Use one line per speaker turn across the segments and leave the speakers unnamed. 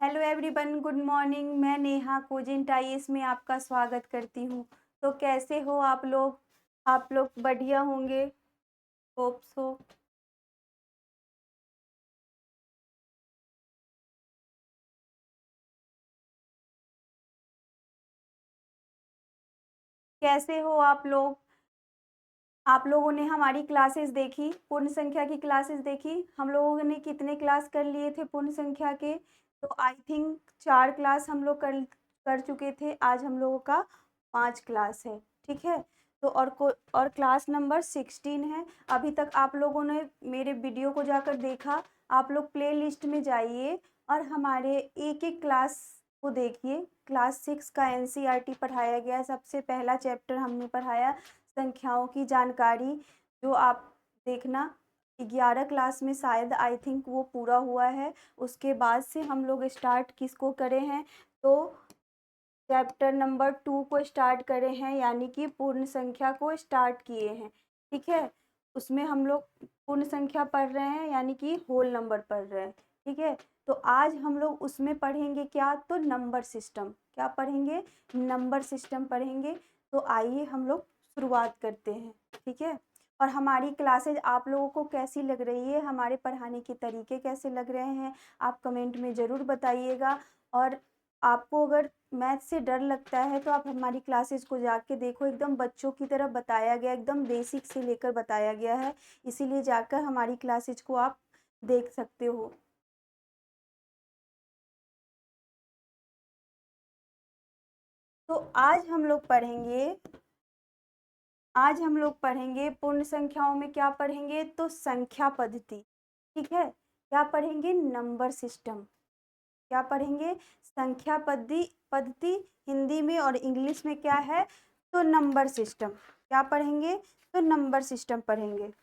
Hello everyone, good morning. मैं Neha कोजिंट IAS में आपका स्वागत करती हूँ। तो कैसे हो आप लोग? आप लोग बढ़िया होंगे, होप सो। कैसे हो आप लोग? आप लोगों ने हमारी क्लासेस देखी, पूर्ण संख्या की क्लासेस देखी? हम लोगों ने कितने क्लास कर लिए थे पूर्ण संख्या के? तो आई थिंक 4 क्लास हम लोग कर कर चुके थे। आज हम लोगों का 5 क्लास है, ठीक है। तो और क्लास नंबर 16 है। अभी तक आप लोगों ने मेरे वीडियो को जाकर देखा? आप लोग प्ले लिस्ट में जाइए और हमारे एक एक क्लास को देखिए। क्लास 6 का एनसीईआरटी पढ़ाया गया है। सबसे पहला चैप्टर हमने पढ़ाया संख्याओं की जानकारी, जो आप देखना 11 क्लास में शायद आई थिंक वो पूरा हुआ है। उसके बाद से हम लोग स्टार्ट किसको करे हैं? तो चैप्टर नंबर 2 को स्टार्ट करे हैं, यानी कि पूर्ण संख्या को स्टार्ट किए हैं, ठीक है। उसमें हम लोग पूर्ण संख्या पढ़ रहे हैं, यानी कि होल नंबर पढ़ रहे हैं, ठीक है। तो आज हम लोग उसमें पढ़ेंगे क्या? तो नंबर सिस्टम। क्या पढ़ेंगे? नंबर सिस्टम पढ़ेंगे। तो आइए हम लोग शुरुआत करते हैं, ठीक है। और हमारी क्लासेज आप लोगों को कैसी लग रही है, हमारे पढ़ाने के तरीके कैसे लग रहे हैं, आप कमेंट में ज़रूर बताइएगा। और आपको अगर मैथ से डर लगता है तो आप हमारी क्लासेस को जाके देखो, एकदम बच्चों की तरह बताया गया, एकदम बेसिक से लेकर बताया गया है। इसीलिए जाकर हमारी क्लासेस को आप देख सकते हो। तो आज हम लोग पढ़ेंगे पूर्ण संख्याओं में क्या पढ़ेंगे? तो संख्या पद्धति, ठीक है। क्या पढ़ेंगे? Number system. क्या पढ़ेंगे? संख्या पद्धति हिंदी में, और इंग्लिश में क्या है? तो नंबर सिस्टम। क्या पढ़ेंगे? तो नंबर सिस्टम पढ़ेंगे।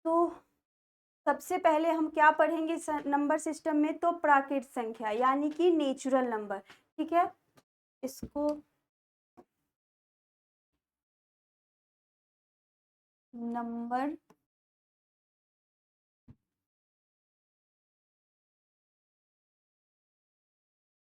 तो सबसे पहले हम क्या पढ़ेंगे नंबर सिस्टम में? तो प्राकृत संख्या, यानी कि नेचुरल नंबर, ठीक है। इसको नंबर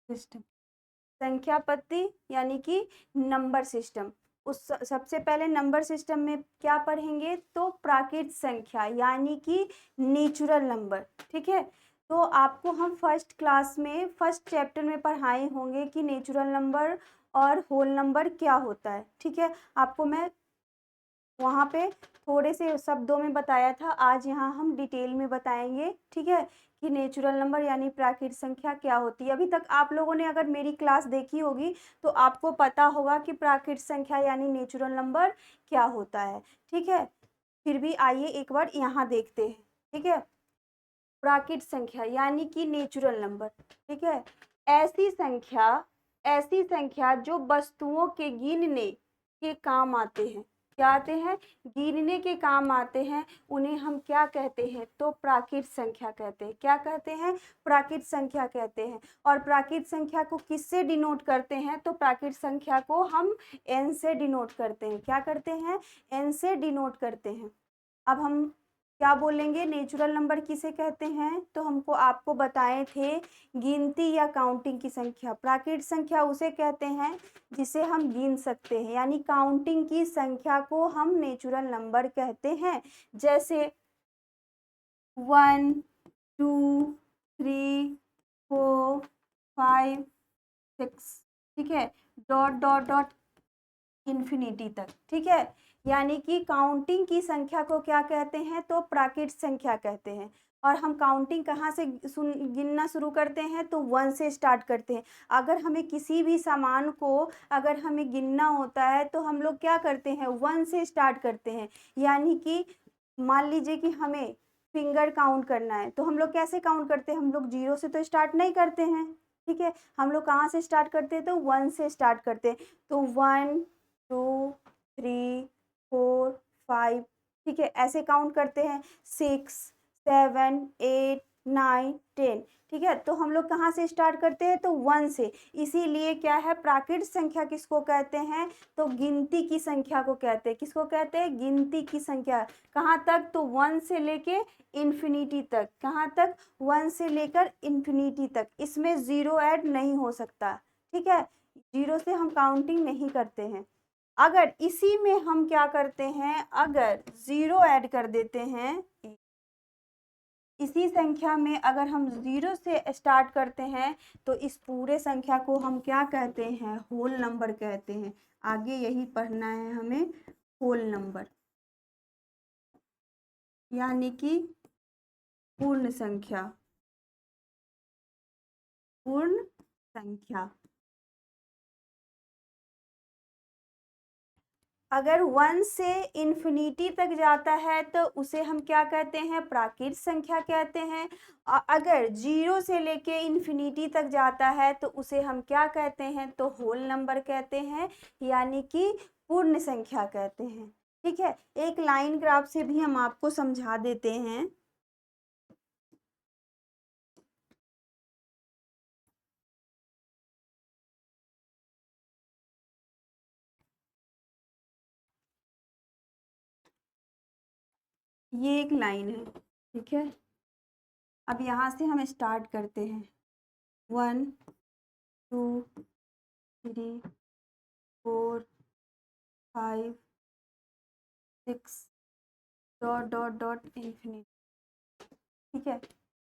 सिस्टम, संख्या पद्धति यानी कि नंबर सिस्टम। उस सबसे पहले नंबर सिस्टम में क्या पढ़ेंगे? तो प्राकृत संख्या, यानी कि नेचुरल नंबर, ठीक है। तो आपको हम फर्स्ट क्लास में फर्स्ट चैप्टर में पढ़ाए होंगे कि नेचुरल नंबर और होल नंबर क्या होता है, ठीक है। आपको मैं वहाँ पे थोड़े से शब्दों में बताया था, आज यहाँ हम डिटेल में बताएंगे, ठीक है, कि नेचुरल नंबर यानी प्राकृत संख्या क्या होती है। अभी तक आप लोगों ने अगर मेरी क्लास देखी होगी तो आपको पता होगा कि प्राकृत संख्या यानी नेचुरल नंबर क्या होता है, ठीक है। फिर भी आइए एक बार यहाँ देखते हैं, ठीक है। प्राकृत संख्या यानी कि नेचुरल नंबर, ठीक है। ऐसी संख्या ऐसी संख्या जो वस्तुओं के गिनने के काम आते हैं। क्या आते हैं? गिनने के काम आते हैं। उन्हें हम क्या कहते हैं? तो प्राकृत संख्या कहते हैं। क्या कहते हैं? प्राकृत संख्या कहते हैं। और प्राकृत संख्या को किससे डिनोट करते हैं? तो प्राकृत संख्या को हम एन से डिनोट करते हैं। क्या करते हैं? एन से डिनोट करते हैं। अब हम क्या बोलेंगे? नेचुरल नंबर किसे कहते हैं? तो हमको आपको बताए थे, गिनती या काउंटिंग की संख्या। प्राकृत संख्या उसे कहते हैं जिसे हम गिन सकते हैं, यानी काउंटिंग की संख्या को हम नेचुरल नंबर कहते हैं। जैसे 1 2 3 4 5 6, ठीक है, डॉट डॉट डॉट इन्फिनिटी तक, ठीक है। यानी कि काउंटिंग की संख्या को क्या कहते हैं? तो प्राकृत संख्या कहते हैं। और हम काउंटिंग कहाँ से गिनना शुरू करते हैं? तो 1 से स्टार्ट करते हैं। अगर हमें किसी भी सामान को अगर हमें गिनना होता है तो हम लोग क्या करते हैं? 1 से स्टार्ट करते हैं। यानी कि मान लीजिए कि हमें फिंगर काउंट करना है तो हम लोग कैसे काउंट करते हैं? हम लोग 0 से तो स्टार्ट नहीं करते हैं, ठीक है। हम लोग कहाँ से स्टार्ट करते हैं? तो 1 से स्टार्ट करते हैं। तो 1 2 3 4 5, ठीक है, ऐसे काउंट करते हैं। 6 7 8 9 10। ठीक है, तो हम लोग कहाँ से स्टार्ट करते हैं? तो 1 से। इसीलिए क्या है, प्राकृत संख्या किसको कहते हैं? तो गिनती की संख्या को कहते हैं। किसको कहते हैं? गिनती की संख्या। कहाँ तक? तो 1 से लेके इन्फिनिटी तक। कहाँ तक? 1 से लेकर इन्फिनिटी तक। इसमें जीरो ऐड नहीं हो सकता। ठीक है, जीरो से हम काउंटिंग नहीं करते हैं। अगर इसी में हम क्या करते हैं, अगर जीरो ऐड कर देते हैं, इसी संख्या में अगर हम जीरो से स्टार्ट करते हैं तो इस पूरे संख्या को हम क्या कहते हैं? होल नंबर कहते हैं। आगे यही पढ़ना है हमें, होल नंबर यानी कि पूर्ण संख्या। पूर्ण संख्या अगर 1 से इन्फिनिटी तक जाता है तो उसे हम क्या कहते हैं? प्राकृत संख्या कहते हैं। अगर 0 से लेके इन्फिनिटी तक जाता है तो उसे हम क्या कहते हैं? तो होल नंबर कहते हैं, यानी कि पूर्ण संख्या कहते हैं। ठीक है, एक लाइन ग्राफ से भी हम आपको समझा देते हैं। ये एक लाइन है। ठीक है, अब यहाँ से हम स्टार्ट करते हैं। 1 2 3 4 5 6 डॉट डॉट डॉट इन्फिनिटी। ठीक है,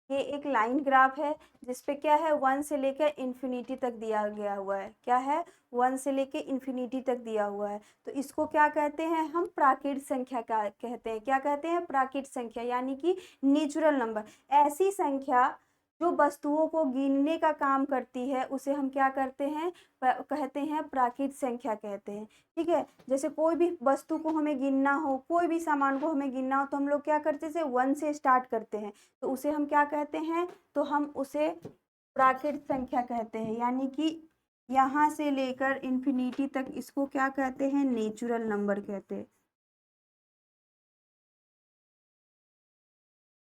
ये एक लाइन ग्राफ है जिसपे क्या है, 1 से लेकर इन्फिनिटी तक दिया गया हुआ है। क्या है? 1 से लेकर इन्फिनिटी तक दिया हुआ है। तो इसको क्या कहते हैं? हम प्राकृत संख्या का कहते हैं। क्या कहते हैं? प्राकृत संख्या, यानी कि नेचुरल नंबर। ऐसी संख्या जो वस्तुओं को गिनने का काम करती है उसे हम क्या करते हैं? कहते हैं प्राकृत संख्या कहते हैं। ठीक है, जैसे कोई भी वस्तु को हमें गिनना हो, कोई भी सामान को हमें गिनना हो तो हम लोग क्या करते थे? 1 से स्टार्ट करते हैं। तो उसे हम क्या कहते हैं? तो हम उसे प्राकृत संख्या कहते हैं, यानी कि यहाँ से लेकर इन्फिनिटी तक इसको क्या कहते हैं? नेचुरल नंबर कहते हैं।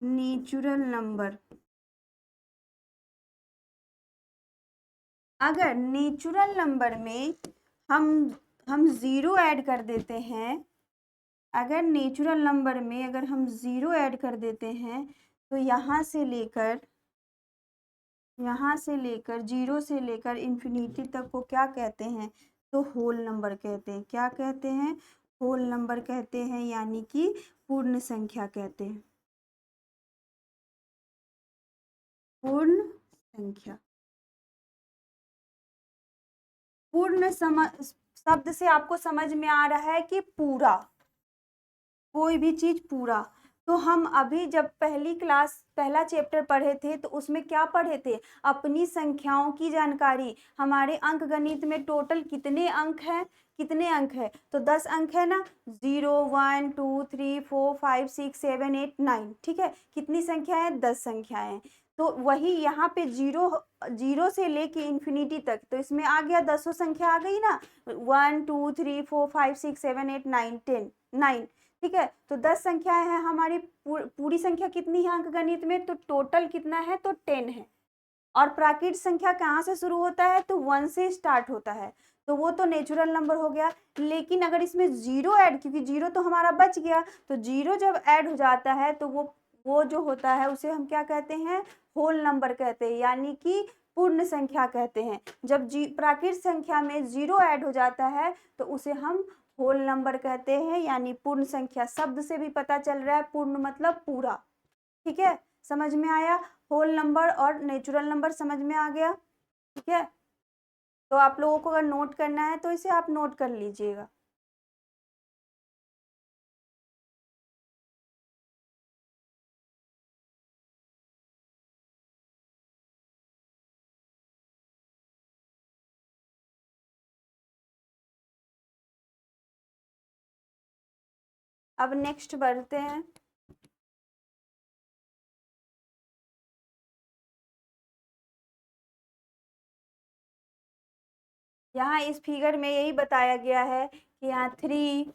Natural number. अगर नेचुरल नंबर में हम हम जीरो ऐड कर देते हैं, अगर नेचुरल नंबर में अगर हम जीरो ऐड कर देते हैं तो यहाँ से लेकर जीरो से लेकर इन्फिनिटी तक को क्या कहते हैं? तो होल नंबर कहते हैं। क्या कहते हैं? होल नंबर कहते हैं, यानी कि पूर्ण संख्या कहते हैं। पूर्ण संख्या। पूर्ण शब्द से आपको समझ में आ रहा है कि पूरा, कोई भी चीज पूरा। तो हम अभी जब पहला चैप्टर पढ़े थे तो उसमें क्या पढ़े थे? अपनी संख्याओं की जानकारी। हमारे अंक गणित में टोटल कितने अंक हैं? कितने अंक है? तो 10 अंक है ना। 0 1 2 3 4 5 6 7 8 9। ठीक है, कितनी संख्या है? 10 संख्याएं हैं। तो वही यहाँ पे जीरो जीरो से लेके इन्फिनिटी तक, तो इसमें आ गया 10 संख्या आ गई ना। 1 2 3 4 5 6 7 8 9 10 9। ठीक है, तो 10 संख्याएं हैं हमारी। पूरी संख्या कितनी है अंक गणित में? तो टोटल कितना है? तो 10 है। और प्राकृत संख्या कहाँ से शुरू होता है? तो 1 से स्टार्ट होता है। तो वो तो नेचुरल नंबर हो गया। लेकिन अगर इसमें जीरो ऐड, क्योंकि जीरो तो हमारा बच गया, तो जीरो जब ऐड हो जाता है तो वो जो होता है उसे हम क्या कहते हैं? होल नंबर कहते हैं, यानी कि पूर्ण संख्या कहते हैं। जब प्राकृत संख्या में जीरो ऐड हो जाता है तो उसे हम होल नंबर कहते हैं, यानी पूर्ण संख्या। शब्द से भी पता चल रहा है, पूर्ण मतलब पूरा। ठीक है, समझ में आया? होल नंबर और नेचुरल नंबर समझ में आ गया? ठीक है, तो आप लोगों को अगर नोट करना है तो इसे आप नोट कर लीजिएगा। अब नेक्स्ट बढ़ते हैं। यहाँ इस फिगर में यही बताया गया है कि यहाँ 3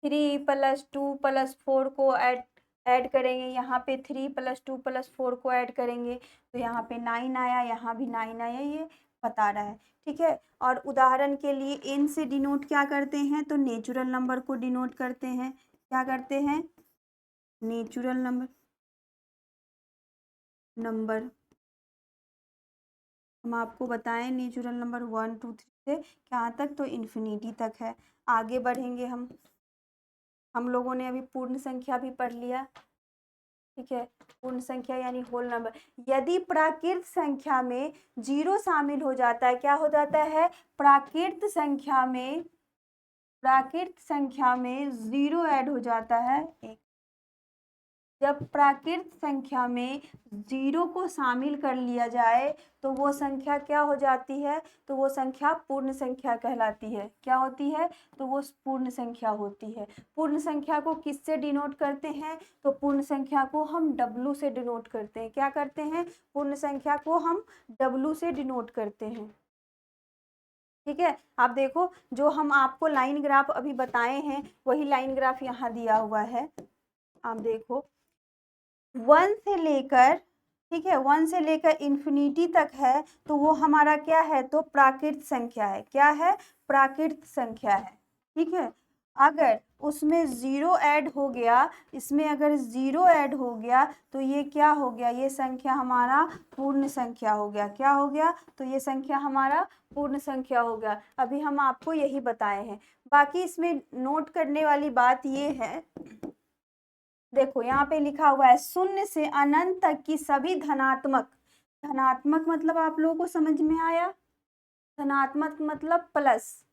+ 2 + 4 को ऐड ऐड करेंगे, यहाँ पे 3 + 2 + 4 को ऐड करेंगे तो यहाँ पे 9 आया, यहाँ भी 9 आया, ये बता रहा है। ठीक है, और उदाहरण के लिए n से डिनोट क्या करते हैं, तो नेचुरल नंबर को डिनोट करते हैं। क्या करते हैं, नेचुरल नंबर हम आपको बताएं, नेचुरल नंबर 1 2 3 से कहाँ तक, तो इन्फिनिटी तक है। आगे बढ़ेंगे हम लोगों ने अभी पूर्ण संख्या भी पढ़ लिया। ठीक है, पूर्ण संख्या यानी होल नंबर। यदि प्राकृत संख्या में 0 शामिल हो जाता है, क्या हो जाता है, प्राकृत संख्या में 0 ऐड हो जाता है। जब प्राकृत संख्या में 0 को शामिल कर लिया जाए तो वो संख्या क्या हो जाती है, तो वो संख्या पूर्ण संख्या कहलाती है। क्या होती है, तो वो पूर्ण संख्या होती है। पूर्ण संख्या को किससे डिनोट करते हैं, तो पूर्ण संख्या को हम W से डिनोट करते हैं। क्या करते हैं, पूर्ण संख्या को हम W से डिनोट करते हैं। ठीक है, आप देखो जो हम आपको लाइन ग्राफ अभी बताए हैं वही लाइन ग्राफ यहाँ दिया हुआ है। आप देखो 1 से लेकर, ठीक है, 1 से लेकर इन्फिनिटी तक है तो वो हमारा क्या है, तो प्राकृत संख्या है। क्या है, प्राकृत संख्या है। ठीक है, अगर उसमें 0 ऐड हो गया, इसमें अगर 0 ऐड हो गया तो ये क्या हो गया, ये संख्या हमारा पूर्ण संख्या हो गया। क्या हो गया, तो ये संख्या हमारा पूर्ण संख्या हो गया। अभी हम आपको यही बताए हैं। बाकी इसमें नोट करने वाली बात ये है, देखो यहाँ पे लिखा हुआ है 0 से अनंत तक की सभी धनात्मक मतलब आप लोगों को समझ में आया, धनात्मक मतलब प्लस।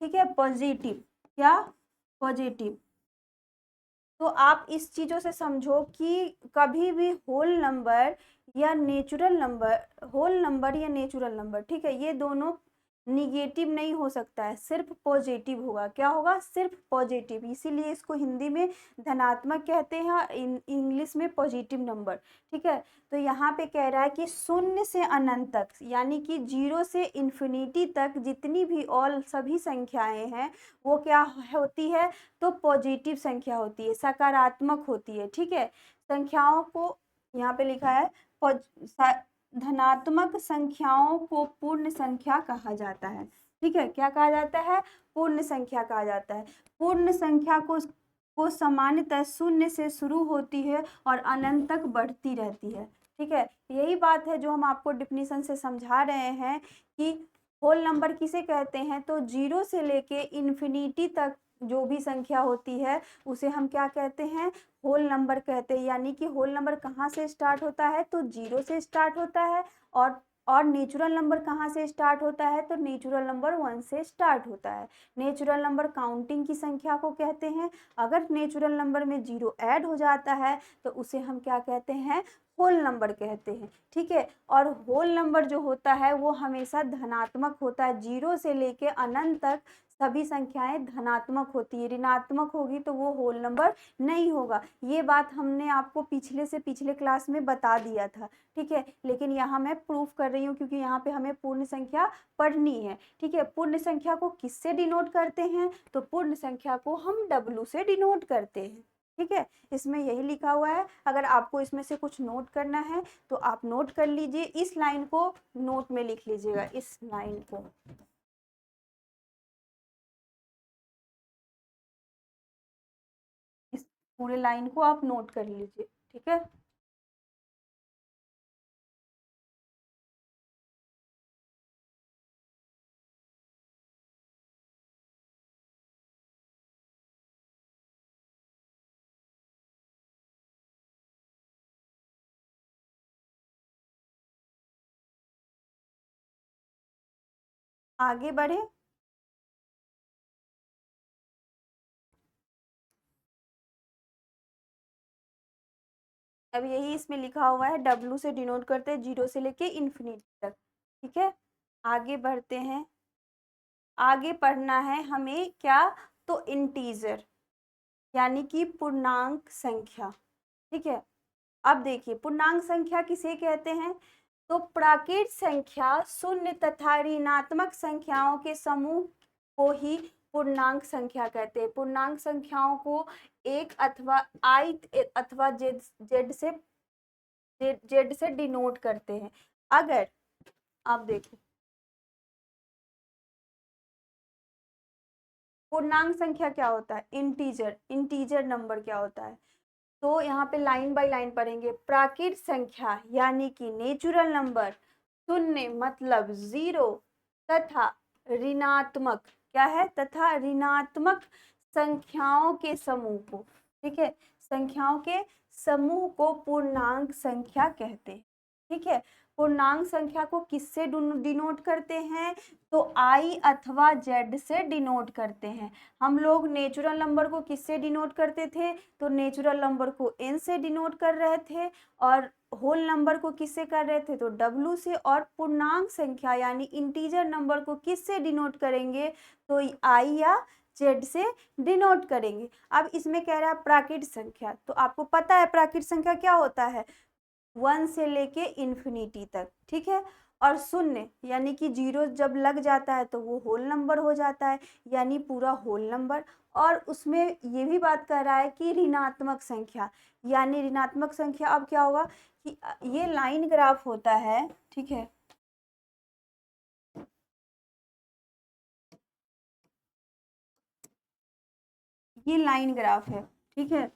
ठीक है, पॉजिटिव, क्या, पॉजिटिव। तो आप इस चीजों से समझो कि कभी भी होल नंबर या नेचुरल नंबर, ठीक है, ये दोनों निगेटिव नहीं हो सकता है, सिर्फ पॉजिटिव होगा। क्या होगा, सिर्फ पॉजिटिव। इसीलिए इसको हिंदी में धनात्मक कहते हैं और इंग्लिश में पॉजिटिव नंबर। ठीक है, तो यहाँ पे कह रहा है कि 0 से अनंत तक यानी कि 0 से इन्फिनिटी तक जितनी भी ऑल सभी संख्याएं हैं वो क्या होती है, तो पॉजिटिव संख्या होती है, सकारात्मक होती है। ठीक है, संख्याओं को यहाँ पे लिखा है धनात्मक संख्याओं को पूर्ण संख्या कहा जाता है। ठीक है, क्या कहा जाता है, पूर्ण संख्या कहा जाता है। पूर्ण संख्या को सामान्यतः 0 से शुरू होती है और अनंत तक बढ़ती रहती है। ठीक है, यही बात है जो हम आपको डिफिनीशन से समझा रहे हैं कि होल नंबर किसे कहते हैं, तो 0 से लेके इन्फिनिटी तक जो भी संख्या होती है उसे हम क्या कहते हैं, होल नंबर कहते हैं। यानी कि होल नंबर कहाँ से स्टार्ट होता है, तो 0 से स्टार्ट होता है, और नेचुरल नंबर कहाँ से स्टार्ट होता है, तो नेचुरल नंबर 1 से स्टार्ट होता है। नेचुरल नंबर काउंटिंग की संख्या को कहते हैं। अगर नेचुरल नंबर में 0 ऐड हो जाता है तो उसे हम क्या कहते हैं, होल नंबर कहते हैं। ठीक है, और होल नंबर जो होता है वो हमेशा धनात्मक होता है। 0 से लेके अनंत तक सभी संख्याएं धनात्मक होती है, ऋणात्मक होगी तो वो होल नंबर नहीं होगा। ये बात हमने आपको पिछले से पिछले क्लास में बता दिया था। ठीक है, लेकिन यहाँ मैं प्रूफ कर रही हूँ क्योंकि यहाँ पे हमें पूर्ण संख्या पढ़नी है। ठीक है, पूर्ण संख्या को किससे डिनोट करते हैं, तो पूर्ण संख्या को हम W से डिनोट करते हैं। ठीक है, इसमें यही लिखा हुआ है। अगर आपको इसमें से कुछ नोट करना है तो आप नोट कर लीजिए, इस लाइन को नोट में लिख लीजिएगा, इस लाइन को। इस पूरे लाइन को आप नोट कर लीजिए। ठीक है, आगे बढ़े। अब यही इसमें लिखा हुआ है, W से डिनोट करते हैं 0 से लेके इन्फिनिटी तक। ठीक है, आगे बढ़ते हैं। आगे पढ़ना है हमें क्या, तो इंटीजर यानी कि पूर्णांक संख्या। ठीक है, अब देखिए पूर्णांक संख्या किसे कहते हैं, तो प्राकृत संख्या शून्य तथा ऋणात्मक संख्याओं के समूह को ही पूर्णांक संख्या कहते हैं। पूर्णांक संख्याओं को एक अथवा आई अथवा जेड से डिनोट करते हैं। अगर आप देखो पूर्णांक संख्या क्या होता है, इंटीजर नंबर क्या होता है, तो यहाँ पे लाइन बाय लाइन पढ़ेंगे। प्राकृत संख्या यानी कि नेचुरल नंबर, शून्य मतलब जीरो, तथा ऋणात्मक क्या है, तथा ऋणात्मक संख्याओं के समूह को, ठीक है, संख्याओं के समूह को पूर्णांक संख्या कहते हैं। ठीक है, पूर्णांक संख्या को किससे डिनोट करते हैं, तो आई अथवा जेड से डिनोट करते हैं। हम लोग नेचुरल नंबर को किससे डिनोट करते थे, तो नेचुरल नंबर को एन से डिनोट कर रहे थे, और होल नंबर को किससे कर रहे थे, तो डब्लू से, और पूर्णांक संख्या यानी इंटीजर नंबर को किससे डिनोट करेंगे, तो आई या जेड से डिनोट करेंगे। अब इसमें कह रहा है प्राकृत संख्या, तो आपको पता है प्राकृत संख्या क्या होता है, 1 से लेके इन्फिनिटी तक। ठीक है, और शून्य यानी कि जीरो जब लग जाता है तो वो होल नंबर हो जाता है, यानी पूरा होल नंबर। और उसमें ये भी बात कर रहा है कि ऋणात्मक संख्या, यानी ऋणात्मक संख्या अब क्या होगा कि ये लाइन ग्राफ होता है। ठीक है, ये लाइन ग्राफ है। ठीक है,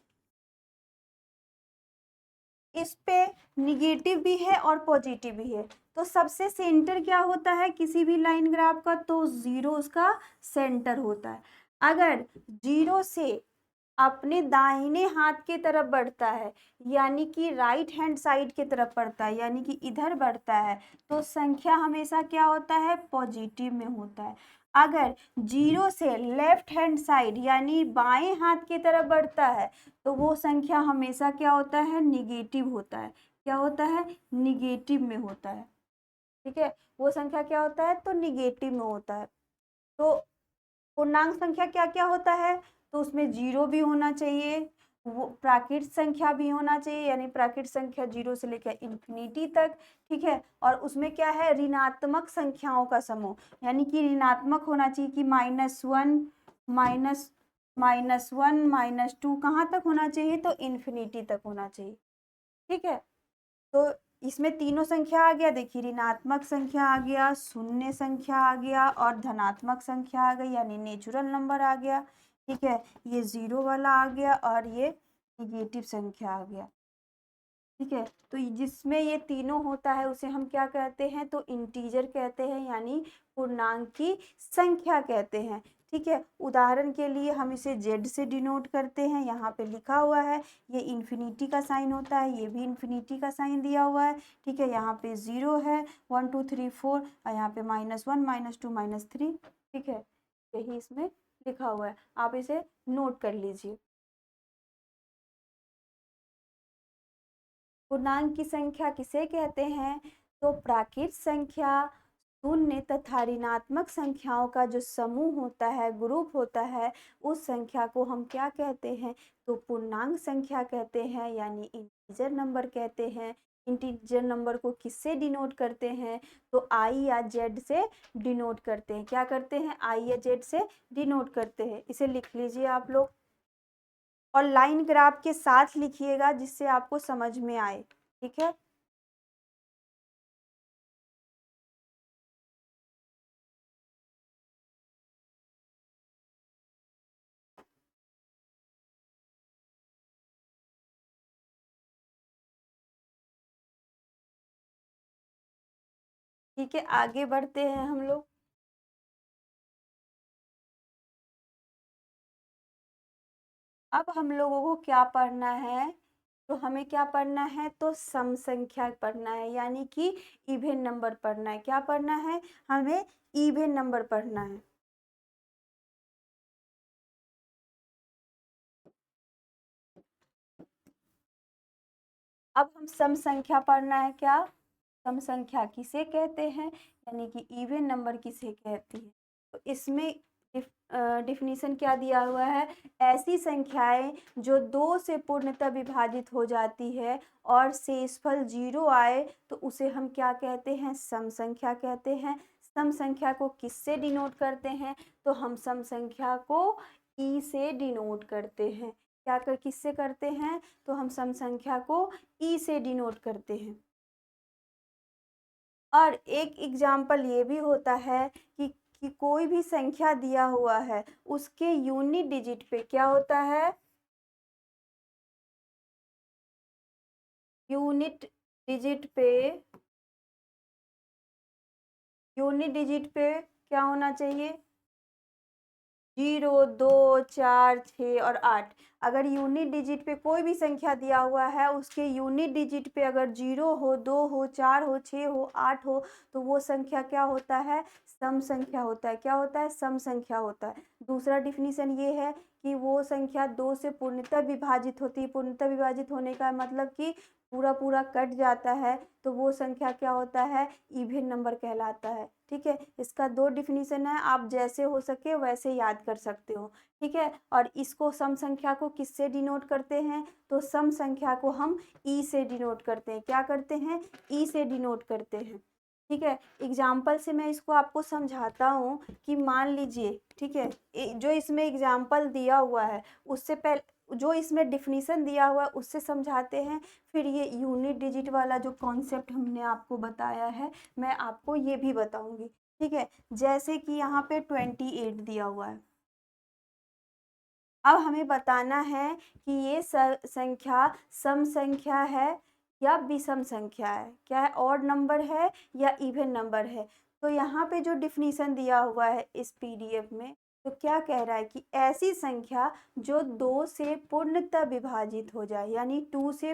इस पे निगेटिव भी है और पॉजिटिव भी है। तो सबसे सेंटर क्या होता है किसी भी लाइन ग्राफ का, तो जीरो उसका सेंटर होता है। अगर जीरो से अपने दाहिने हाथ की तरफ बढ़ता है, यानी कि राइट हैंड साइड की तरफ बढ़ता है, यानी कि इधर बढ़ता है, तो संख्या हमेशा क्या होता है, पॉजिटिव में होता है। अगर जीरो से लेफ्ट हैंड साइड यानी बाएं हाथ की तरफ बढ़ता है, तो वो संख्या हमेशा क्या होता है, निगेटिव होता है। क्या होता है, निगेटिव में होता है। ठीक है, वो संख्या क्या होता है, तो निगेटिव में होता है। तो पूर्णांक संख्या क्या क्या होता है, तो उसमें जीरो भी होना चाहिए, वो प्राकृत संख्या भी होना चाहिए, यानी प्राकृत संख्या जीरो से लेकर इन्फिनिटी तक। ठीक है, और उसमें क्या है, ऋणात्मक संख्याओं का समूह, यानी कि ऋणात्मक होना चाहिए कि -1 -1 -2 कहाँ तक होना चाहिए, तो इन्फिनिटी तक होना चाहिए। ठीक है, तो इसमें तीनों संख्या आ गया, देखिए ऋणात्मक संख्या आ गया, शून्य संख्या आ गया, और धनात्मक संख्या आ गई, यानी नेचुरल नंबर आ गया। ठीक है, ये जीरो वाला आ गया, और ये निगेटिव संख्या आ गया। ठीक है, तो जिसमें ये तीनों होता है उसे हम क्या कहते हैं, तो इंटीजर कहते हैं, यानी पूर्णांक की संख्या कहते हैं। ठीक है, उदाहरण के लिए हम इसे जेड से डिनोट करते हैं, यहाँ पे लिखा हुआ है, ये इन्फिनिटी का साइन होता है, ये भी इन्फिनिटी का साइन दिया हुआ है। ठीक है, यहाँ पे जीरो है, 1 2 3 4, और यहाँ पे -1 -2 -3। ठीक है, यही इसमें लिखा हुआ है, आप इसे नोट कर लीजिए। पूर्णांक की संख्या किसे कहते हैं, तो प्राकृत संख्या, शून्य तथा ऋणात्मक संख्याओं का जो समूह होता है, ग्रुप होता है, उस संख्या को हम क्या कहते हैं, तो पूर्णांक संख्या कहते हैं, यानी इंटीजर नंबर कहते हैं। इंटीजर नंबर को किससे डिनोट करते हैं, तो आई या जेड से डिनोट करते हैं। क्या करते हैं, आई या जेड से डिनोट करते हैं। इसे लिख लीजिए आप लोग, और लाइन ग्राफ के साथ लिखिएगा जिससे आपको समझ में आए। ठीक है, ठीक है, आगे बढ़ते हैं हम लोग। अब हम लोगों को क्या पढ़ना है, तो हमें क्या पढ़ना है, तो सम संख्या पढ़ना है, यानी कि इवन नंबर पढ़ना है। क्या पढ़ना है, हमें इवन नंबर पढ़ना है। अब हम सम संख्या पढ़ना है, क्या, सम संख्या किसे कहते हैं, यानी कि इवन नंबर किसे कहती है। तो इसमें डिफिनीशन क्या दिया हुआ है, ऐसी संख्याएं जो दो से पूर्णतः विभाजित हो जाती है और शेषफल जीरो आए, तो उसे हम क्या कहते हैं, सम संख्या कहते हैं। सम संख्या को किससे डिनोट करते हैं? तो हम सम संख्या को ई से डिनोट करते हैं। क्या कर किससे करते हैं? तो हम सम संख्या को ई से डिनोट करते हैं। और एक एग्जाम्पल ये भी होता है कि कोई भी संख्या दिया हुआ है उसके यूनिट डिजिट पे क्या होता है? यूनिट डिजिट पे क्या होना चाहिए? 0, 2, 4, 6 और 8। अगर यूनिट डिजिट पे कोई भी संख्या दिया हुआ है उसके यूनिट डिजिट पे अगर 0 हो, 2 हो, 4 हो, 6 हो, 8 हो तो वो संख्या क्या होता है? सम संख्या होता है। क्या होता है? सम संख्या होता है। दूसरा डिफिनीशन ये है कि वो संख्या 2 से पूर्णतः विभाजित होती है। पूर्णतः विभाजित होने का मतलब कि पूरा पूरा कट जाता है तो वो संख्या क्या होता है? इवन नंबर कहलाता है। ठीक है, इसका 2 डिफिनीशन है, आप जैसे हो सके वैसे याद कर सकते हो। ठीक है, और इसको सम संख्या को किससे डिनोट करते हैं? तो सम संख्या को हम ई से डिनोट करते हैं। क्या करते हैं? ई से डिनोट करते हैं। ठीक है, एग्जाम्पल से मैं इसको आपको समझाता हूँ कि मान लीजिए, ठीक है, जो इसमें एग्जाम्पल दिया हुआ है उससे पहले जो इसमें डिफिनीशन दिया हुआ है उससे समझाते हैं, फिर ये यूनिट डिजिट वाला जो कॉन्सेप्ट हमने आपको बताया है मैं आपको ये भी बताऊंगी। ठीक है, जैसे कि यहाँ पे 28 दिया हुआ है। अब हमें बताना है कि ये संख्या सम संख्या है या विषम संख्या है, क्या है? ऑड नंबर है या इवन नंबर है? तो यहाँ पे जो डिफिनीशन दिया हुआ है इस पीडीएफ में, तो क्या कह रहा है कि ऐसी संख्या जो 2 से पूर्णतः विभाजित हो जाए, यानी 2 से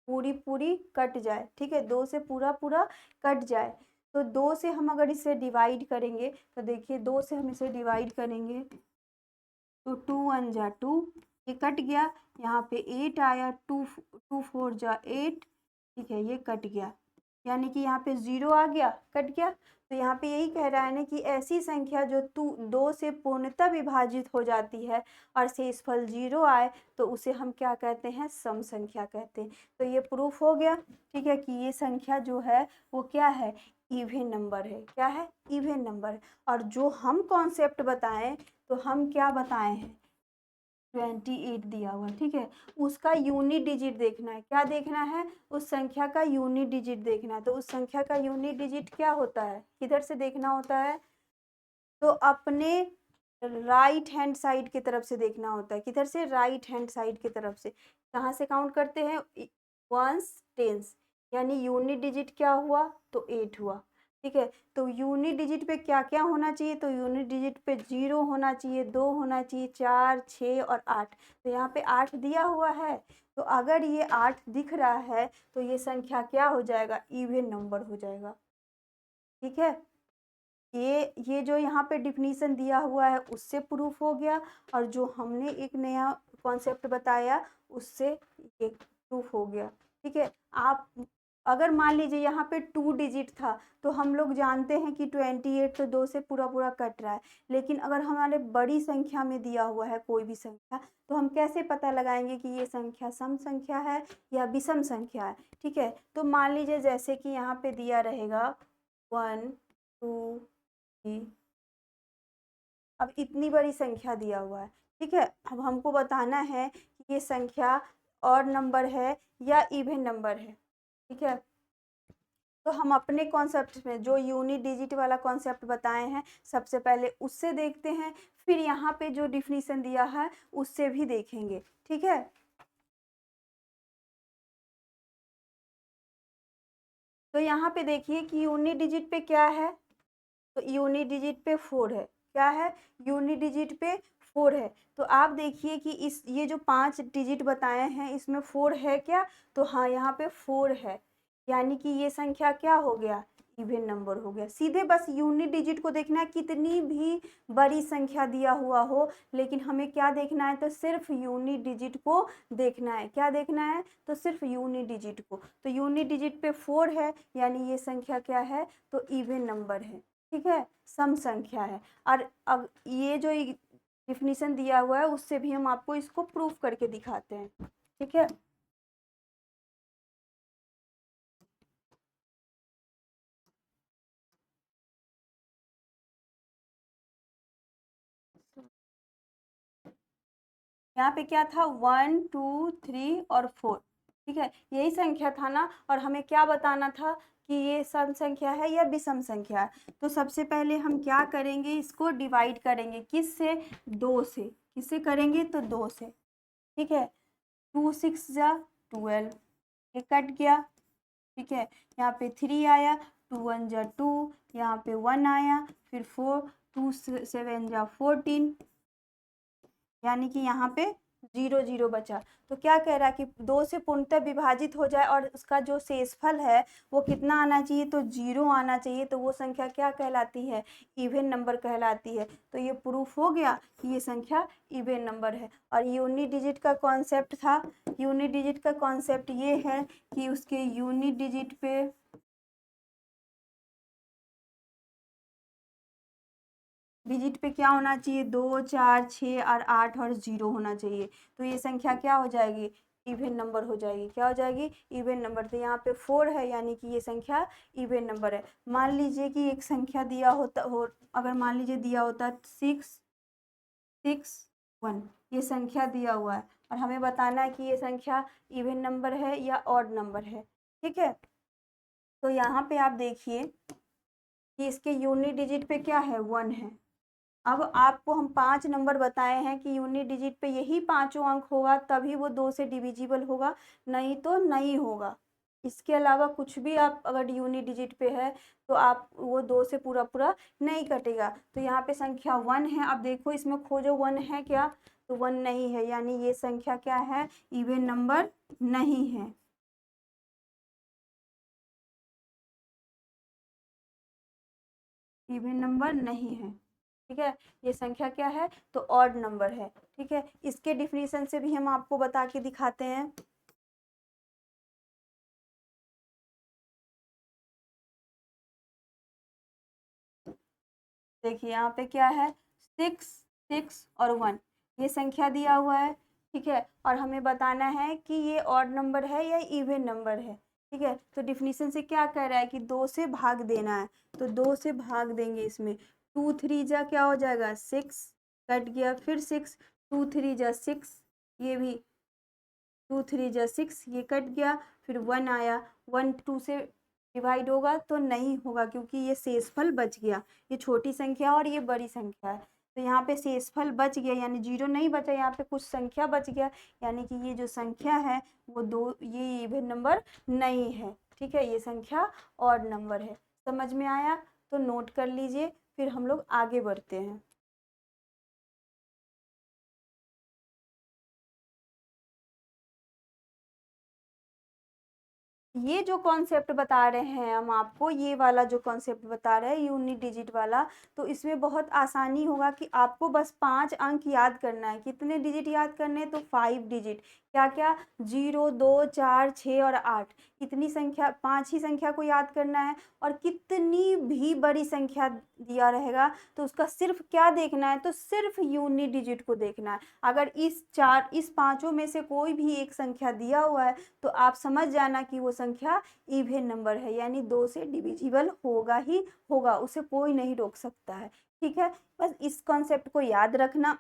पूरी पूरी कट जाए। ठीक है, 2 से पूरा पूरा कट जाए। तो 2 से हम अगर इसे डिवाइड करेंगे तो देखिए 2 से हम इसे डिवाइड करेंगे तो 2 1 जा 2, ये कट गया। यहाँ पे 8 आया, 2 2 4 जा 8। ठीक है, ये कट गया, यानी कि यहाँ पे 0 आ गया, कट गया। तो यहाँ पे यही कह रहा है ना कि ऐसी संख्या जो 2 से पूर्णतः विभाजित हो जाती है और शेषफल 0 आए तो उसे हम क्या कहते हैं? सम संख्या कहते हैं। तो ये प्रूफ हो गया। ठीक है, कि ये संख्या जो है वो क्या है? इवन नंबर है। क्या है? Even number. और जो हम कॉन्सेप्ट बताएं तो हम क्या बताए हैं? 28 दिया हुआ। ठीक है, उसका यूनिट डिजिट देखना है। क्या देखना है? उस संख्या का यूनिट डिजिट देखना है। तो उस संख्या का यूनिट डिजिट क्या होता है? किधर से देखना होता है? तो अपने राइट हैंड साइड की तरफ से देखना होता है। किधर से? राइट हैंड साइड की तरफ से। कहाँ से काउंट करते हैं? वंस टेंस, यानी यूनिट डिजिट क्या हुआ? तो 8 हुआ। ठीक है, तो यूनिट डिजिट पे क्या क्या होना चाहिए? तो यूनिट डिजिट पे 0 होना चाहिए, 2 होना चाहिए, 4, 6 और 8। तो यहाँ पे 8 दिया हुआ है, तो अगर ये 8 दिख रहा है तो ये संख्या क्या हो जाएगा? इवन नंबर हो जाएगा। ठीक है, ये जो यहाँ पे डिफिनीशन दिया हुआ है उससे प्रूफ हो गया, और जो हमने एक नया कॉन्सेप्ट बताया उससे ये प्रूफ हो गया। ठीक है, आप अगर मान लीजिए यहाँ पे 2 डिजिट था तो हम लोग जानते हैं कि 28 तो 2 से पूरा पूरा कट रहा है, लेकिन अगर हमारे बड़ी संख्या में दिया हुआ है कोई भी संख्या तो हम कैसे पता लगाएंगे कि ये संख्या सम संख्या है या विषम संख्या है? ठीक है, तो मान लीजिए जैसे कि यहाँ पे दिया रहेगा 1 2 3, अब इतनी बड़ी संख्या दिया हुआ है। ठीक है, अब हमको बताना है कि ये संख्या और नंबर है या इवन नंबर है। ठीक है, तो हम अपने कॉन्सेप्ट में जो यूनिट डिजिट वाला कॉन्सेप्ट बताए हैं सबसे पहले उससे देखते हैं, फिर यहाँ पे जो डिफिनीशन दिया है उससे भी देखेंगे। ठीक है, तो यहाँ पे देखिए कि यूनिट डिजिट पे क्या है? तो यूनिट डिजिट पे 4 है। क्या है? यूनिट डिजिट पे 4 है। तो आप देखिए कि इस ये जो 5 डिजिट बताए हैं इसमें 4 है क्या? तो हाँ, यहाँ पे 4 है, यानी कि ये संख्या क्या हो गया? इवन नंबर हो गया। सीधे बस यूनिट डिजिट को देखना है, कितनी भी बड़ी संख्या दिया हुआ हो, लेकिन हमें क्या देखना है? तो सिर्फ यूनिट डिजिट को देखना है। क्या देखना है? तो सिर्फ यूनिट डिजिट को। तो यूनिट डिजिट पे 4 है, यानी ये संख्या क्या है? तो इवन नंबर है। ठीक है, सम संख्या है। और अब ये जो डिफिनीशन दिया हुआ है उससे भी हम आपको इसको प्रूफ करके दिखाते हैं। ठीक है, यहाँ पे क्या था 1 2 3 और 4, ठीक है, यही संख्या था ना। और हमें क्या बताना था कि ये सम संख्या है या विषम संख्या है। तो सबसे पहले हम क्या करेंगे, इसको डिवाइड करेंगे किससे, 2 से। किससे करेंगे, तो 2 से, ठीक है। 2 6 जा 12, ये कट गया, ठीक है। यहाँ पे 3 आया, 2 1 जा 2, यहाँ पे 1 आया, फिर 4, 2 7 जा 14, यानी कि यहाँ पे 0 0 बचा। तो क्या कह रहा है कि 2 से पूर्णतः विभाजित हो जाए और उसका जो शेषफल है वो कितना आना चाहिए, तो 0 आना चाहिए। तो वो संख्या क्या कहलाती है, इवन नंबर कहलाती है। तो ये प्रूफ हो गया कि ये संख्या इवन नंबर है। और यूनिट डिजिट का कॉन्सेप्ट था, यूनिट डिजिट का कॉन्सेप्ट ये है कि उसके यूनिट डिजिट पे डिजिट पे क्या होना चाहिए, 2 4 6 और 8 और 0 होना चाहिए। तो ये संख्या क्या हो जाएगी, इवन नंबर हो जाएगी। क्या हो जाएगी, इवन नंबर। तो यहाँ पे 4 है, यानी कि ये संख्या इवन नंबर है। मान लीजिए कि एक संख्या दिया होता हो, अगर मान लीजिए दिया होता 6 6 1, ये संख्या दिया हुआ है और हमें बताना है कि ये संख्या इवन नंबर है या ऑड नंबर है, ठीक है। तो यहाँ पे आप देखिए कि इसके यूनिट डिजिट पे क्या है, 1 है। अब आपको हम 5 नंबर बताए हैं कि यूनिट डिजिट पे यही पांचों अंक होगा तभी वो 2 से डिविजिबल होगा, नहीं तो नहीं होगा। इसके अलावा कुछ भी आप अगर यूनिट डिजिट पे है तो आप वो 2 से पूरा पूरा नहीं कटेगा। तो यहाँ पे संख्या 1 है। अब देखो इसमें खोजो 1 है क्या, तो 1 नहीं है, यानी ये संख्या क्या है, इवन नंबर नहीं है। इवन नंबर नहीं है, ठीक है। ये संख्या क्या है, तो ऑड नंबर है, ठीक है। इसके डिफिनीशन से भी हम आपको बता के दिखाते हैं। देखिए यहाँ पे क्या है, 6 6 और 1, ये संख्या दिया हुआ है, ठीक है। और हमें बताना है कि ये ऑड नंबर है या इवन नंबर है, ठीक है। तो डिफिनीशन से क्या कह रहा है कि 2 से भाग देना है, तो 2 से भाग देंगे इसमें। 2 3 जा क्या हो जाएगा, 6, कट गया, फिर 6, 2 3 जा 6, ये भी 2 3 जा 6, ये कट गया, फिर 1 आया। 1 2 से डिवाइड होगा तो नहीं होगा क्योंकि ये शेषफल बच गया। ये छोटी संख्या और ये बड़ी संख्या है, तो यहाँ पे शेषफल बच गया, यानी 0 नहीं बचा, यहाँ पे कुछ संख्या बच गया, यानी कि ये जो संख्या है वो ये इवन नंबर नहीं है, ठीक है। ये संख्या ऑड नंबर है। समझ में आया, तो नोट कर लीजिए, फिर हम लोग आगे बढ़ते हैं। ये जो कॉन्सेप्ट बता रहे हैं हम आपको, ये वाला जो कॉन्सेप्ट बता रहे हैं यूनिट डिजिट वाला, तो इसमें बहुत आसानी होगा कि आपको बस 5 अंक याद करना है। कितने डिजिट याद करने हैं, तो 5 डिजिट। क्या क्या, 0 2 4 6 और 8, इतनी संख्या, 5 ही संख्या को याद करना है। और कितनी भी बड़ी संख्या दिया रहेगा तो उसका सिर्फ क्या देखना है, तो सिर्फ यूनिट डिजिट को देखना है। अगर इस पांचों में से कोई भी एक संख्या दिया हुआ है तो आप समझ जाना कि वो संख्या इवन नंबर है, यानी 2 से डिविजिबल होगा ही होगा, उसे कोई नहीं रोक सकता है, ठीक है। बस इस कॉन्सेप्ट को याद रखना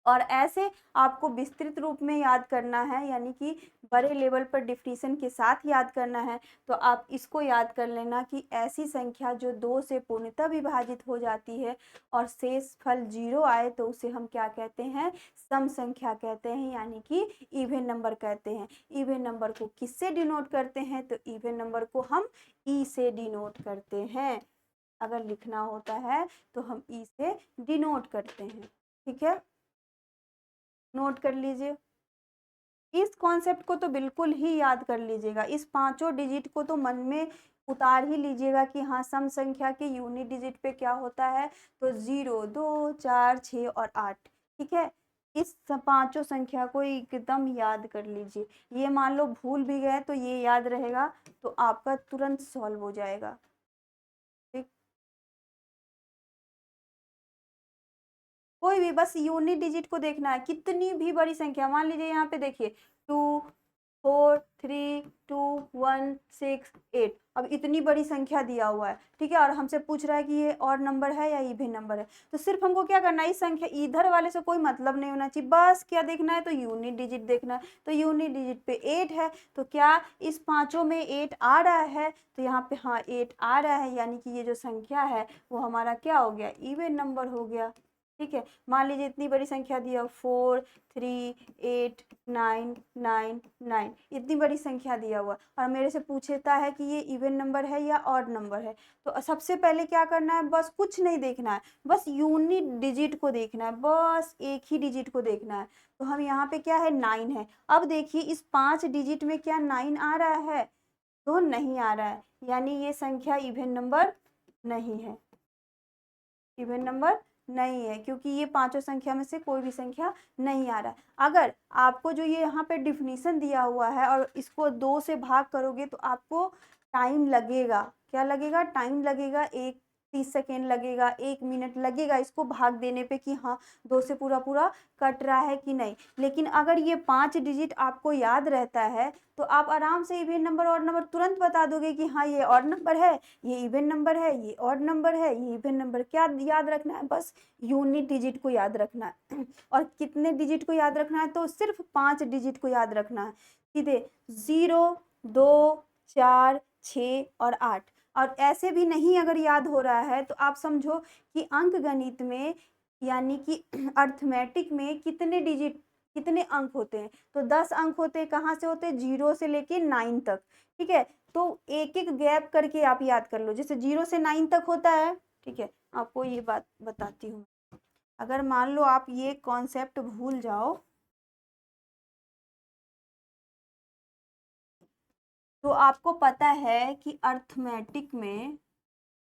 और ऐसे आपको विस्तृत रूप में याद करना है, यानी कि बड़े लेवल पर डिफिनीशन के साथ याद करना है। तो आप इसको याद कर लेना कि ऐसी संख्या जो 2 से पूर्णतः विभाजित हो जाती है और शेष फल 0 आए तो उसे हम क्या कहते हैं, सम संख्या कहते हैं, यानी कि इवन नंबर कहते हैं। इवन नंबर को किससे डिनोट करते हैं, तो इवन नंबर को हम ई से डिनोट करते हैं। अगर लिखना होता है तो हम ई से डिनोट करते हैं, ठीक है। नोट कर लीजिए, इस कॉन्सेप्ट को तो बिल्कुल ही याद कर लीजिएगा। इस पांचों डिजिट को तो मन में उतार ही लीजिएगा कि हाँ, सम संख्या के यूनिट डिजिट पे क्या होता है, तो 0 2 4 6 और 8, ठीक है। इस पांचों संख्या को एकदम याद कर लीजिए। ये मान लो भूल भी गए तो ये याद रहेगा, तो आपका तुरंत सॉल्व हो जाएगा, ठीक। कोई भी बस यूनिट डिजिट को देखना है, कितनी भी बड़ी संख्या, मान लीजिए यहाँ पे देखिए 2 4 3 2 1 6 8। अब इतनी बड़ी संख्या दिया हुआ है, ठीक है, और हमसे पूछ रहा है कि ये ऑड नंबर है या इवन नंबर है। तो सिर्फ हमको क्या करना है, इस संख्या इधर वाले से कोई मतलब नहीं होना चाहिए, बस क्या देखना है, तो यूनिट डिजिट देखना है। तो यूनिट डिजिट पे 8 है, तो क्या इस पांचों में 8 आ रहा है, तो यहाँ पे हाँ 8 आ रहा है, यानी कि ये जो संख्या है वो हमारा क्या हो गया, इवन नंबर हो गया। ठीक है, मान लीजिए इतनी बड़ी संख्या दिया 4 3 8 9 9 9, इतनी बड़ी संख्या दिया हुआ और मेरे से पूछता है कि ये इवन नंबर है या ऑड नंबर है। तो सबसे पहले क्या करना है, बस कुछ नहीं देखना है, बस यूनिट डिजिट को देखना है, बस एक ही डिजिट को देखना है। तो हम यहाँ पे क्या है 9 है। अब देखिए इस 5 डिजिट में क्या 9 आ रहा है, तो नहीं आ रहा है, यानी ये संख्या इवन नंबर नहीं है, इवन नंबर नहीं है, क्योंकि ये पांचों संख्या में से कोई भी संख्या नहीं आ रहा है। अगर आपको जो ये यहाँ पे डिफिनीशन दिया हुआ है और इसको 2 से भाग करोगे तो आपको टाइम लगेगा, क्या लगेगा, टाइम लगेगा, 30 सेकेंड लगेगा, 1 मिनट लगेगा इसको भाग देने पे कि हाँ 2 से पूरा पूरा कट रहा है कि नहीं। लेकिन अगर ये 5 डिजिट आपको याद रहता है तो आप आराम से इवन नंबर ऑड नंबर तुरंत बता दोगे कि हाँ ये ऑड नंबर है, ये इवन नंबर है, ये ऑड नंबर है, ये इवन नंबर। क्या याद रखना है, बस यूनिट डिजिट को याद रखना है। और कितने डिजिट को याद रखना है, तो सिर्फ 5 डिजिट को याद रखना है, सीधे 0 2 4 6 और 8। और ऐसे भी नहीं अगर याद हो रहा है तो आप समझो कि अंक गणित में यानी कि अर्थमेटिक में कितने डिजिट कितने अंक होते हैं, तो 10 अंक होते हैं। कहाँ से होते हैं, 0 से लेके 9 तक। ठीक है, तो एक एक गैप करके आप याद कर लो, जैसे 0 से 9 तक होता है। ठीक है, आपको ये बात बताती हूँ, अगर मान लो आप ये कॉन्सेप्ट भूल जाओ तो आपको पता है कि अर्थमेटिक में,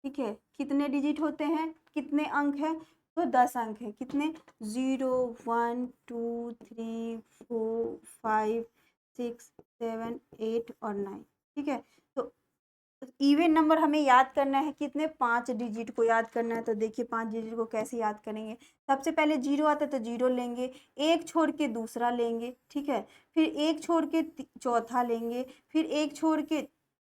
ठीक है, कितने डिजिट होते हैं, कितने अंक हैं, तो 10 अंक है। कितने, 0 1 2 3 4 5 6 7 8 और 9। ठीक है, तो इवन नंबर हमें याद करना है कितने, 5 डिजिट को याद करना है। तो देखिए 5 डिजिट को कैसे याद करेंगे, सबसे पहले 0 आता है तो 0 लेंगे, एक छोड़ के दूसरा लेंगे, ठीक है, फिर एक छोड़ के चौथा लेंगे, फिर एक छोड़ के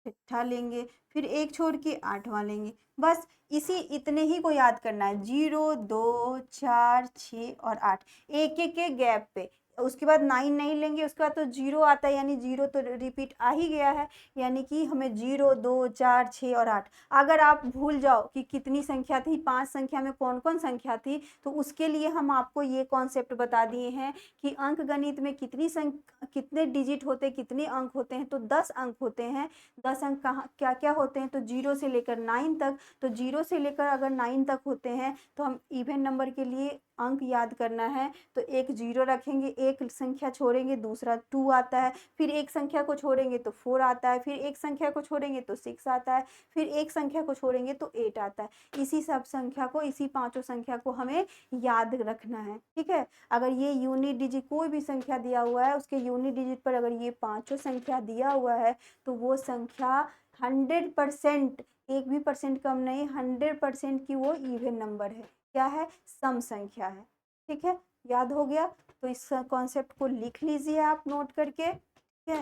छठा लेंगे, फिर एक छोड़ के आठवां लेंगे। बस इसी इतने ही को याद करना है, 0 2 4 6 और 8, एक एक के गैप पे। उसके बाद 9 नहीं लेंगे, उसके बाद तो 0 आता है, यानी 0 तो रिपीट आ ही गया है, यानी कि हमें 0 2 4 6 और 8। अगर आप भूल जाओ कि कितनी संख्या थी, 5 संख्या में कौन कौन संख्या थी, तो उसके लिए हम आपको ये कॉन्सेप्ट बता दिए हैं कि अंक गणित में कितने डिजिट होते हैं, कितने अंक होते हैं, तो 10 अंक होते हैं। 10 अंक कहाँ क्या क्या होते हैं, तो 0 से लेकर 9 तक। तो 0 से लेकर अगर 9 तक होते हैं तो हम इवन नंबर के लिए अंक याद करना है, तो एक 0 रखेंगे, एक संख्या छोड़ेंगे, दूसरा 2 आता है, फिर एक संख्या को छोड़ेंगे तो 4 आता है, फिर एक संख्या को छोड़ेंगे तो 6 आता है, फिर एक संख्या को छोड़ेंगे तो 8 आता है। इसी सब संख्या को, इसी पांचों संख्या को हमें याद रखना है। ठीक है, अगर ये यूनिट डिजिट कोई भी संख्या दिया हुआ है, उसके यूनिट डिजिट पर अगर ये पांचों संख्या दिया हुआ है तो वो संख्या 100%, एक भी परसेंट कम नहीं, 100% की वो इवन नंबर है। क्या है, सम संख्या है। ठीक है, याद हो गया, तो इस कॉन्सेप्ट को लिख लीजिए आप नोट करके। ठीक है,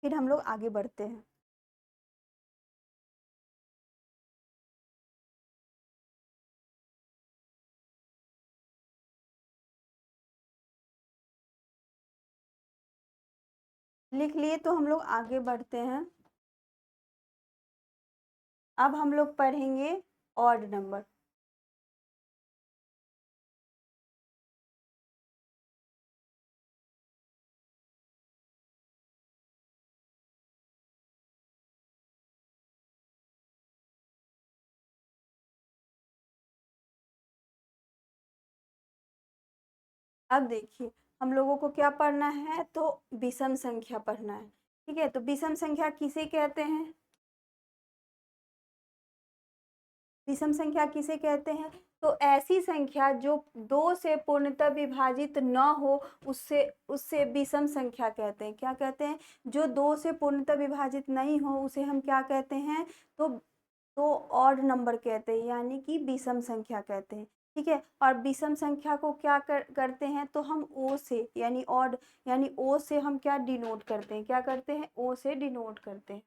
फिर हम लोग आगे बढ़ते हैं। लिख लिए तो हम लोग आगे बढ़ते हैं। अब हम लोग पढ़ेंगे ऑड नंबर। अब देखिए हम लोगों को क्या पढ़ना है, तो विषम संख्या पढ़ना है। ठीक है, तो विषम संख्या किसे कहते हैं, विषम संख्या किसे कहते हैं, तो ऐसी संख्या जो 2 से पूर्णतः विभाजित न हो, उससे उससे विषम संख्या कहते हैं। क्या कहते हैं, जो 2 से पूर्णतः विभाजित नहीं हो उसे हम क्या कहते हैं, तो ऑड नंबर कहते हैं, यानी कि विषम संख्या कहते हैं। ठीक है। और विषम संख्या को क्या करते हैं, तो हम ओ से यानी ऑड यानी ओ से हम क्या डिनोट करते हैं, क्या करते हैं, ओ से डिनोट करते हैं।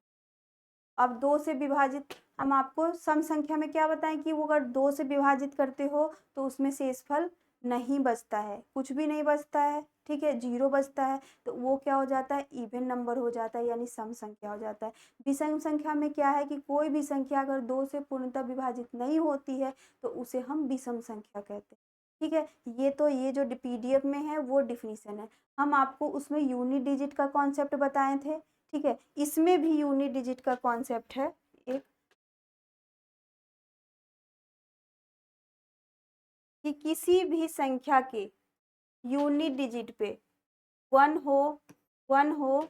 अब 2 से विभाजित, हम आपको सम संख्या में क्या बताएं कि वो अगर 2 से विभाजित करते हो तो उसमें शेषफल नहीं बचता है, कुछ भी नहीं बचता है, ठीक है, 0 बचता है, तो वो क्या हो जाता है, इवन नंबर हो जाता है, यानी सम संख्या हो जाता है। विषम संख्या में क्या है कि कोई भी संख्या अगर 2 से पूर्णतः विभाजित नहीं होती है तो उसे हम विषम संख्या कहते हैं। ठीक है, ये जो पीडीएफ में है वो डिफिनीशन है। हम आपको उसमें यूनिट डिजिट का कॉन्सेप्ट बताए थे, ठीक है, इसमें भी यूनिट डिजिट का कॉन्सेप्ट है एक, कि किसी भी संख्या के यूनिट डिजिट पे 1 हो 1 हो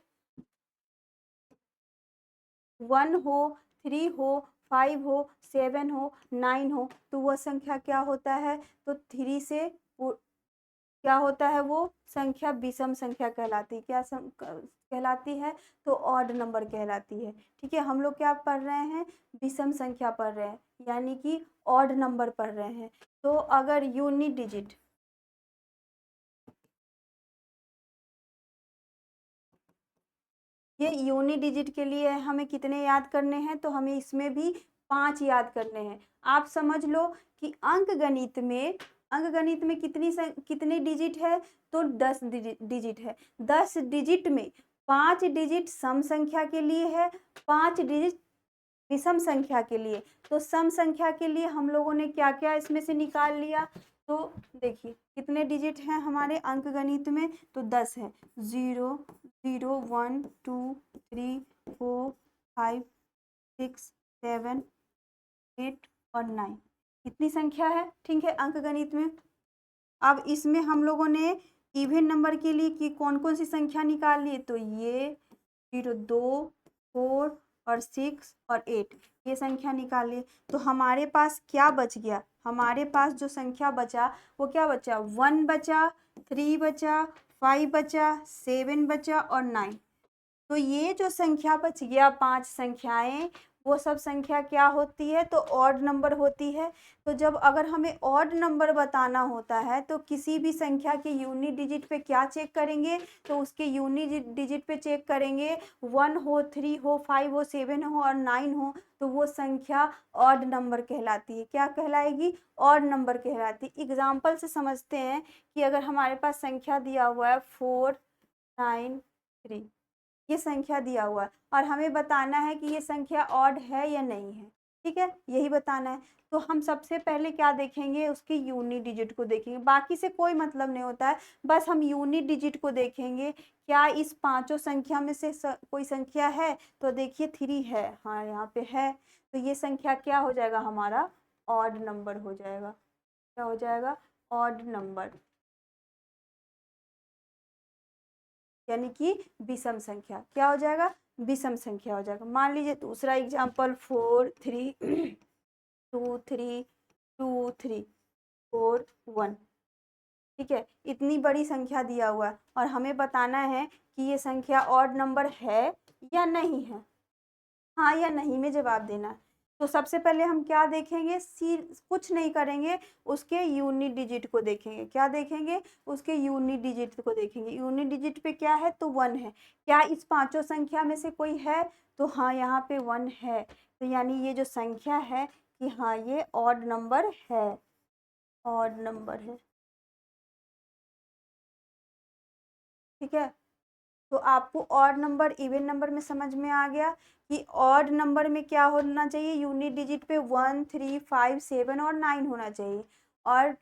1 हो 3 हो 5 हो 7 हो 9 हो, तो वह संख्या क्या होता है, तो 3 से क्या होता है, वो संख्या विषम संख्या कहलाती है। क्या कहलाती है, तो ऑड नंबर कहलाती है। ठीक है, हम लोग क्या पढ़ रहे हैं, विषम संख्या पढ़ रहे हैं, यानी कि ऑड नंबर पढ़ रहे हैं। तो अगर यूनिट डिजिट, ये यूनिट डिजिट के लिए हमें कितने याद करने हैं, तो हमें इसमें भी 5 याद करने हैं। आप समझ लो कि अंक गणित में कितनी डिजिट है, तो 10 डिजिट है। 10 डिजिट में 5 डिजिट सम संख्या के लिए है, 5 डिजिट विषम संख्या के लिए। तो सम संख्या के लिए हम लोगों ने क्या क्या इसमें से निकाल लिया, तो देखिए कितने डिजिट हैं हमारे अंक गणित में, तो 10 है। 0 0 1 2 3 4 5 6 7 8 और 9, कितनी संख्या है, ठीक है, अंक गणित में। अब इसमें हम लोगों ने इवन नंबर के लिए कि कौन कौन सी संख्या निकाल ली, तो ये 0 2 4 और 6 और 8, ये संख्या निकाल ली। तो हमारे पास क्या बच गया, हमारे पास जो संख्या बचा वो क्या बचा, 1 बचा, 3 बचा, 5 बचा, 7 बचा और 9। तो ये जो संख्या बच गया, 5 संख्याएं, वो सब संख्या क्या होती है, तो ऑड नंबर होती है। तो जब अगर हमें ऑड नंबर बताना होता है तो किसी भी संख्या के यूनिट डिजिट पे क्या चेक करेंगे, तो उसके यूनिट डिजिट पे चेक करेंगे, 1 हो 3 हो 5 हो 7 हो और 9 हो, तो वो संख्या ऑड नंबर कहलाती है। क्या कहलाएगी, ऑड नंबर कहलाती है। एग्जाम्पल से समझते हैं कि अगर हमारे पास संख्या दिया हुआ है 4 9 3, ये संख्या दिया हुआ है और हमें बताना है कि ये संख्या ऑड है या नहीं है, ठीक है, यही बताना है। तो हम सबसे पहले क्या देखेंगे, उसके यूनिट डिजिट को देखेंगे, बाकी से कोई मतलब नहीं होता है, बस हम यूनिट डिजिट को देखेंगे। क्या इस पांचों संख्या में से कोई संख्या है, तो देखिए 3 है, हाँ यहाँ पे है, तो ये संख्या क्या हो जाएगा, हमारा ऑड नंबर हो जाएगा। क्या हो जाएगा, ऑड नंबर, यानी कि विषम संख्या। क्या हो जाएगा, विषम संख्या हो जाएगा। मान लीजिए दूसरा एग्जाम्पल 4 3 2 3 2 3 4 1, ठीक है, इतनी बड़ी संख्या दिया हुआ है और हमें बताना है कि ये संख्या ऑड नंबर है या नहीं है, हाँ या नहीं में जवाब देना है। तो सबसे पहले हम क्या देखेंगे, कुछ नहीं करेंगे, उसके यूनिट डिजिट को देखेंगे। क्या देखेंगे, उसके यूनिट डिजिट को देखेंगे। यूनिट डिजिट पे क्या है, तो 1 है। क्या इस पांचों संख्या में से कोई है, तो हाँ यहाँ पे 1 है, तो यानी ये जो संख्या है कि हाँ ये ऑड नंबर है, ऑड नंबर है, ठीक है। तो आपको ऑड नंबर इवन नंबर में समझ में आ गया कि ऑड नंबर में क्या होना चाहिए, यूनिट डिजिट पे 1 3 5 7 और 9 होना चाहिए, और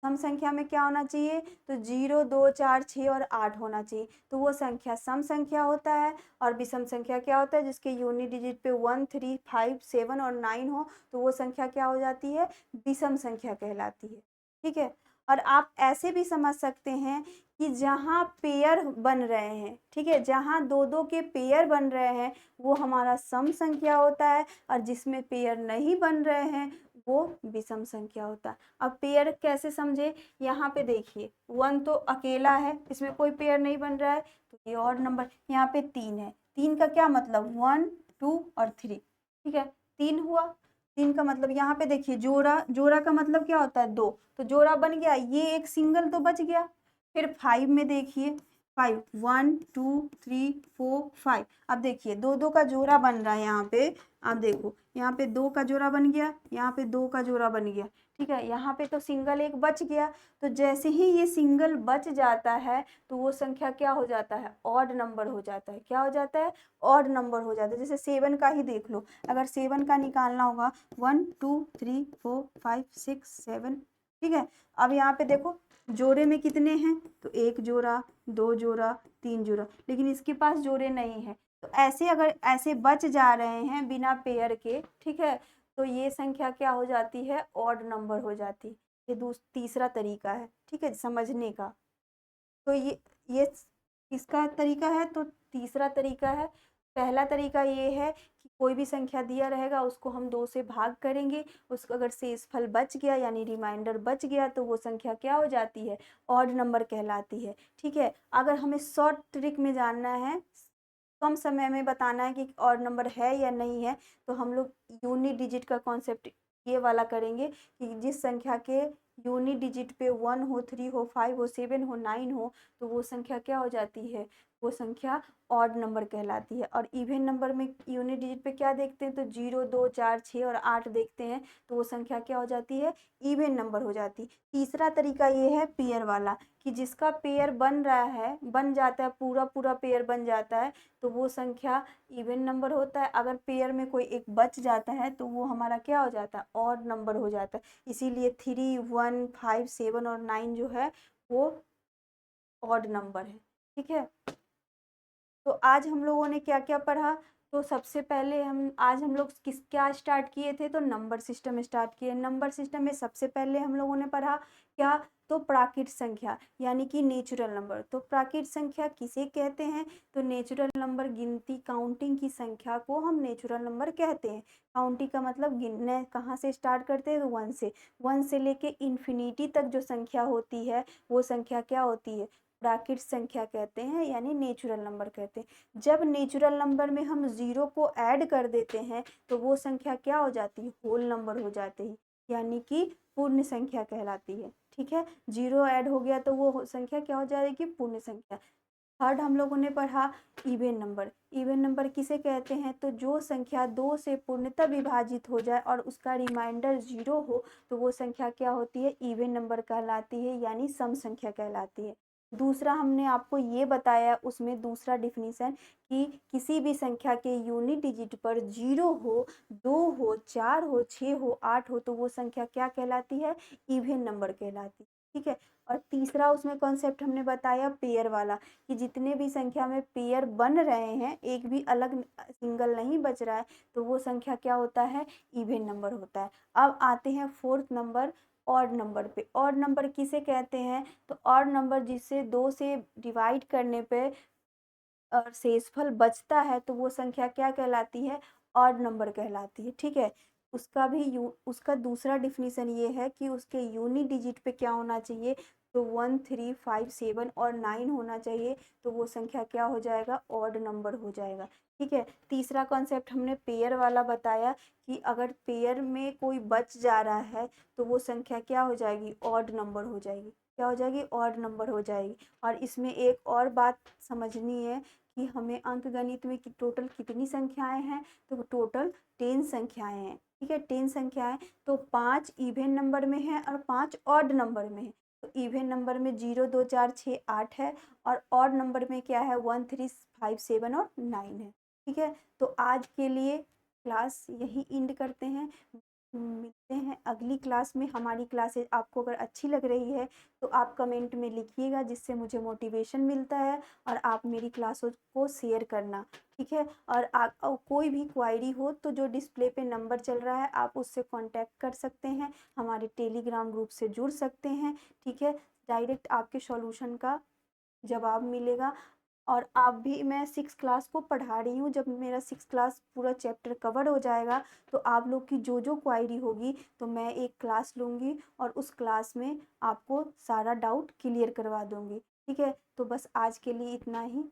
सम संख्या में क्या होना चाहिए, तो 0 2 4 6 और 8 होना चाहिए, तो वो संख्या सम संख्या होता है। और विषम संख्या क्या होता है, जिसके यूनिट डिजिट पे 1 3 5 7 और 9 हो, तो वो संख्या क्या हो जाती है, विषम संख्या कहलाती है, ठीक है। और आप ऐसे भी समझ सकते हैं कि जहाँ पेयर बन रहे हैं, ठीक है, जहाँ दो दो के पेयर बन रहे हैं वो हमारा सम संख्या होता है, और जिसमें पेयर नहीं बन रहे हैं वो विषम संख्या होता है। अब पेयर कैसे समझे, यहाँ पे देखिए 1 तो अकेला है, इसमें कोई पेयर नहीं बन रहा है, तो ये और नंबर। यहाँ पे 3 है, 3 का क्या मतलब, 1 2 और 3, ठीक है, 3 हुआ। 3 का मतलब यहाँ पे देखिए जोड़ा, जोड़ा का मतलब क्या होता है 2, तो जोड़ा बन गया, ये एक सिंगल तो बच गया। फिर 5 में देखिए 5, 1 2 3 4 5, अब देखिए 2 का जोड़ा बन रहा है यहाँ पे। आप देखो यहाँ पे 2 का जोड़ा बन गया, यहाँ पे 2 का जोड़ा बन गया, ठीक है। यहाँ पे तो सिंगल एक बच गया, तो जैसे ही ये सिंगल बच जाता है तो वो संख्या क्या हो जाता है, ऑड नंबर हो जाता है। क्या हो जाता है, ऑड नंबर हो जाता है। जैसे 7 का ही देख लो, अगर 7 का निकालना होगा 1 2 3 4 5 6 7, ठीक है। अब यहाँ पे देखो जोड़े में कितने हैं, तो 1 जोड़ा 2 जोड़ा 3 जोड़ा, लेकिन इसके पास जोड़े नहीं है। तो ऐसे अगर ऐसे बच जा रहे हैं बिना पेयर के, ठीक है, तो ये संख्या क्या हो जाती है, ऑड नंबर हो जाती है। ये तीसरा तरीका है, ठीक है, समझने का। तो ये किसका तरीका है, तो तीसरा तरीका है। पहला तरीका ये है कि कोई भी संख्या दिया रहेगा उसको हम 2 से भाग करेंगे, उसको अगर शेषफल बच गया यानी रिमाइंडर बच गया तो वो संख्या क्या हो जाती है, ऑड नंबर कहलाती है, ठीक है। अगर हमें शॉर्ट ट्रिक में जानना है, कम समय में बताना है कि ऑड नंबर है या नहीं है, तो हम लोग यूनिट डिजिट का कॉन्सेप्ट ये वाला करेंगे कि जिस संख्या के यूनिट डिजिट पे 1 हो, 3 हो, 5 हो, 7 हो, 9 हो, तो वो संख्या क्या हो जाती है, वो संख्या ऑड नंबर कहलाती है। और इवन नंबर में यूनिट डिजिट पे क्या देखते हैं, तो 0 2 4 6 और 8 देखते हैं, तो वो संख्या क्या हो जाती है, इवन नंबर हो जाती है। तीसरा तरीका ये है पेयर वाला, कि जिसका पेयर बन रहा है, बन जाता है, पूरा पूरा पेयर बन जाता है, तो वो संख्या इवन नंबर होता है। अगर पेयर में कोई एक बच जाता है तो वो हमारा क्या हो जाता है, ऑड नंबर हो जाता है। इसीलिए 3 1 5 7 और 9 जो है वो ऑड नंबर है, ठीक है। तो आज हम लोगों ने क्या क्या पढ़ा, तो सबसे पहले आज हम लोग क्या स्टार्ट किए थे, तो नंबर सिस्टम स्टार्ट किए। नंबर सिस्टम में सबसे पहले हम लोगों ने पढ़ा क्या, तो प्राकृत संख्या यानी कि नेचुरल नंबर। तो प्राकृत संख्या किसे कहते हैं, तो नेचुरल नंबर, गिनती काउंटिंग की संख्या को हम नेचुरल नंबर कहते हैं। काउंटिंग का मतलब गिनने कहाँ से स्टार्ट करते हैं, तो 1 से लेके इन्फिनिटी तक जो संख्या होती है वो संख्या क्या होती है, प्राकृत संख्या कहते हैं, यानी नेचुरल नंबर कहते हैं। जब नेचुरल नंबर में हम 0 को ऐड कर देते हैं तो वो संख्या क्या हो जाती है, होल नंबर हो जाती है, यानी कि पूर्ण संख्या कहलाती है, ठीक है। 0 ऐड हो गया तो वो संख्या क्या हो जाएगी, पूर्ण संख्या। थर्ड हम लोगों ने पढ़ा इवन नंबर। इवन नंबर किसे कहते हैं, तो जो संख्या 2 से पूर्णतः विभाजित हो जाए और उसका रिमाइंडर 0 हो तो वो संख्या क्या होती है, इवन नंबर कहलाती है, यानी सम संख्या कहलाती है। दूसरा हमने आपको ये बताया उसमें दूसरा डिफिनीशन कि किसी भी संख्या के यूनिट डिजिट पर 0 हो, 2 हो, 4 हो, 6 हो, 8 हो तो वो संख्या क्या कहलाती है, इवन नंबर कहलाती है, ठीक है। और तीसरा उसमें कॉन्सेप्ट हमने बताया पेयर वाला, कि जितने भी संख्या में पेयर बन रहे हैं, एक भी अलग सिंगल नहीं बच रहा है, तो वो संख्या क्या होता है, इवन नंबर होता है। अब आते हैं फोर्थ नंबर, ऑड नंबर पे। ऑड नंबर किसे कहते हैं, तो ऑड नंबर जिसे 2 से डिवाइड करने पे और शेषफल बचता है तो वो संख्या क्या कहलाती है, ऑड नंबर कहलाती है, ठीक है। उसका दूसरा डिफिनीशन ये है कि उसके यूनिट डिजिट पे क्या होना चाहिए, तो 1 3 5 7 और 9 होना चाहिए, तो वो संख्या क्या हो जाएगा, ऑड नंबर हो जाएगा, ठीक है। तीसरा कॉन्सेप्ट हमने पेयर वाला बताया कि अगर पेयर में कोई बच जा रहा है तो वो संख्या क्या हो जाएगी, ऑड नंबर हो जाएगी, क्या हो जाएगी, ऑड नंबर हो जाएगी। और इसमें एक और बात समझनी है कि हमें अंकगणित में टोटल कितनी संख्याएं हैं, तो टोटल 10 संख्याएं हैं, ठीक है, 10 संख्याएं। तो 5 इवन नंबर में है और 5 ऑड नंबर में है। तो इवन नंबर में 0 2 4 6 8 है, और ऑड नंबर में क्या है, 1 3 5 7 और 9 है, ठीक है। तो आज के लिए क्लास यही एंड करते हैं, मिलते हैं अगली क्लास में। हमारी क्लासेस आपको अगर अच्छी लग रही है तो आप कमेंट में लिखिएगा, जिससे मुझे मोटिवेशन मिलता है, और आप मेरी क्लासों को शेयर करना, ठीक है। और कोई भी क्वायरी हो तो जो डिस्प्ले पे नंबर चल रहा है आप उससे कांटेक्ट कर सकते हैं, हमारे टेलीग्राम ग्रुप से जुड़ सकते हैं, ठीक है। डायरेक्ट आपके सॉल्यूशन का जवाब मिलेगा। और आप भी, मैं 6 क्लास को पढ़ा रही हूँ, जब मेरा 6 क्लास पूरा चैप्टर कवर हो जाएगा तो आप लोग की जो जो क्वायरी होगी तो मैं एक क्लास लूँगी और उस क्लास में आपको सारा डाउट क्लियर करवा दूँगी, ठीक है। तो बस आज के लिए इतना ही।